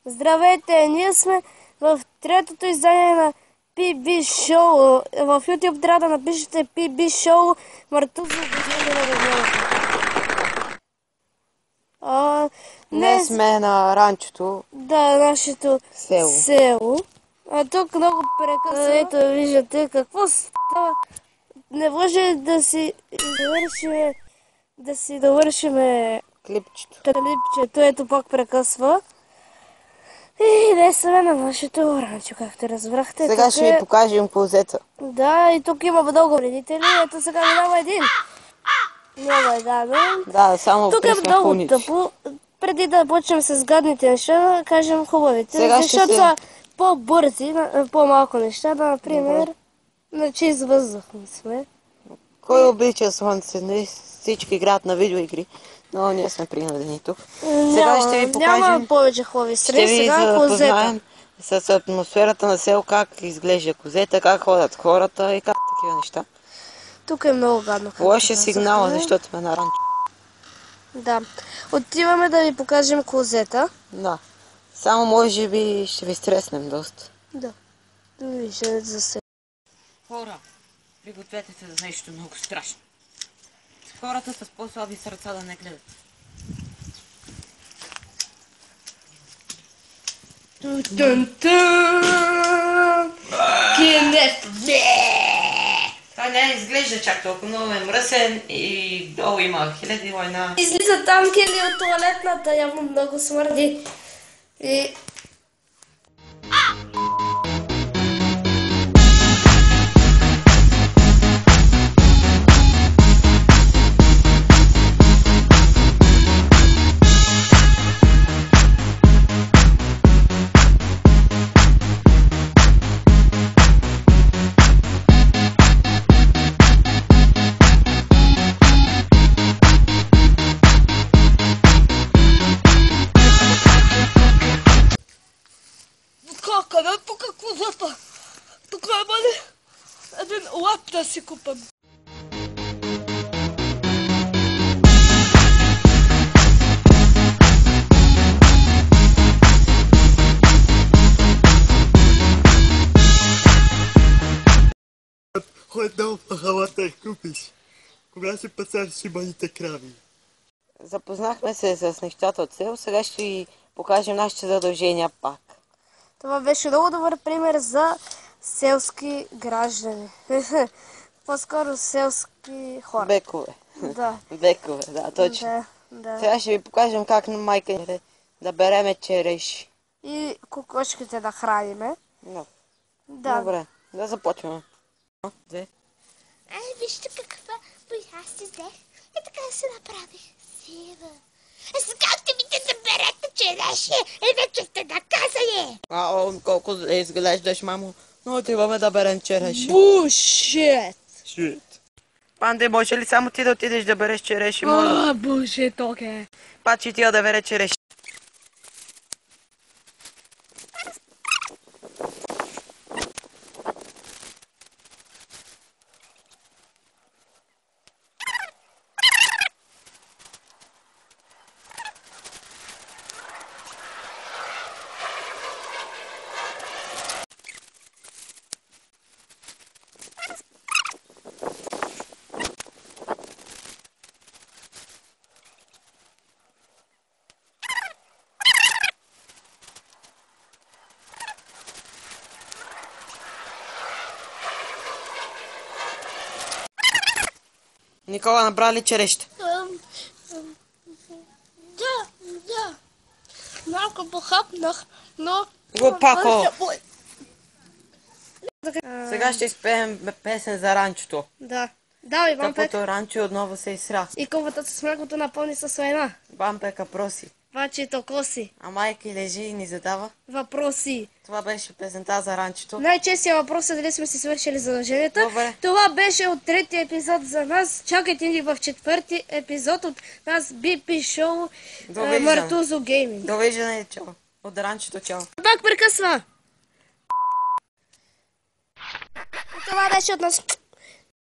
Здравейте, ние сме в третото издание на PB Show. В YouTube трябва да напишете PB Show Мартузо Години на Размерата. Днес сме на ранчото. Да, нашето село. А тук много прекъсва. Ето виждате какво става. Не може да си довършиме клипчето. Ето пак прекъсва. И днес сме на нашето ранчо, както разбрахте. Сега ще ви покажем козета. Да, и тук има много вредители. Ето сега минава един. Няма даден. Да, само тук е много тъпо. Преди да почнем с гадните неща, да кажем хубавите. Сега защото са по-бързи, по-малко неща. Да, например, на чист въздух сме. Кой обича слънце? Не всички играят на видеоигри, но ние сме принудени тук. Сега ще ви покажем. Няма повече хубави страни. Ще ви запознаем с атмосферата на село, как изглежда козета, как ходят хората и как такива неща. Тук е много гадно. Лош е сигнала, защото сме на ранчо. Да. Отиваме да ви покажем козета. Да. Само може би ще ви стреснем доста. Да. Вижте за се. Хора, пригответе се за нещо много страшно. Хората с по-слаби сърца да не гледат. Това не изглежда чак толкова, много е мръсен и долу има хиляди война. Излиза там Кели от туалетната, явно много смърди. И... Тук какво зата? Тук има ли един лап да си купам? Ходят долу в халата и купиш. Кога си пазар ще бъдете крави? Запознахме се с нещата от село, сега ще ви покажем нашите задължения пак. Това беше много добър пример за селски граждани. По-скоро селски хора. Бекове. Да. Бекове, да, точно. Да. Сега ще ви покажем как на майка ни да береме череши. И кокошките да храниме. Да. Добре, да започваме. Две. Вижте каква боя си взех. И така се направих сива. Сега ще ми те заберете череши и вече сте наказани. Колко изглеждаш, мамо. Но отиваме да берем череши. Бушет! Панде, може ли само ти да отидеш да береш череши, моля? Бушет, окей. Пачи ти да бере череши. Никола, набра ли череща? Да. Малко похапнах, но... Глупако! Сега ще изпеем песен за ранчото. Да. Давай, Бампек. Тъпото ранчо отново се изсря. И купата с млекото напълни със война. Бампека проси. Бачито коси. А майка лежи и ни задава Въпроси. Това беше песента за ранчето. Най-честия въпрос е дали сме си свършили задълженията. Добре. Това беше от третия епизод за нас. Чакайте ни в четвърти епизод от нас BP Show Мартузо Гейминг. Довиждане, чао. От ранчето, чао. Пак прекъсва. Това беше от нас.